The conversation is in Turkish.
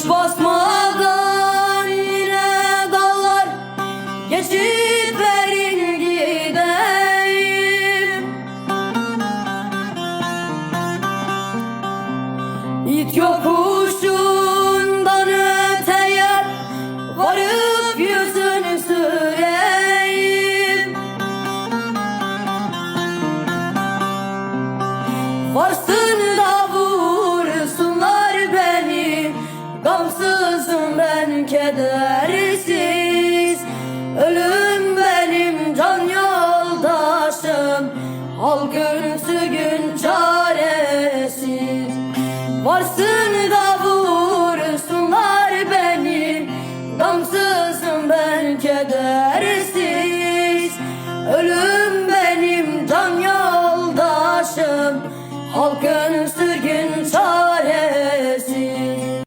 Hiç basmadan yine dağlar geçip verin gideyim. İt yokuşundan öteye varıp yüzünü süreyim. Varsın da vursunlar beni, gamsızım ben kedersiz. Ölüm benim can yoldaşım, al gün sürgün çaresiz. Varsın da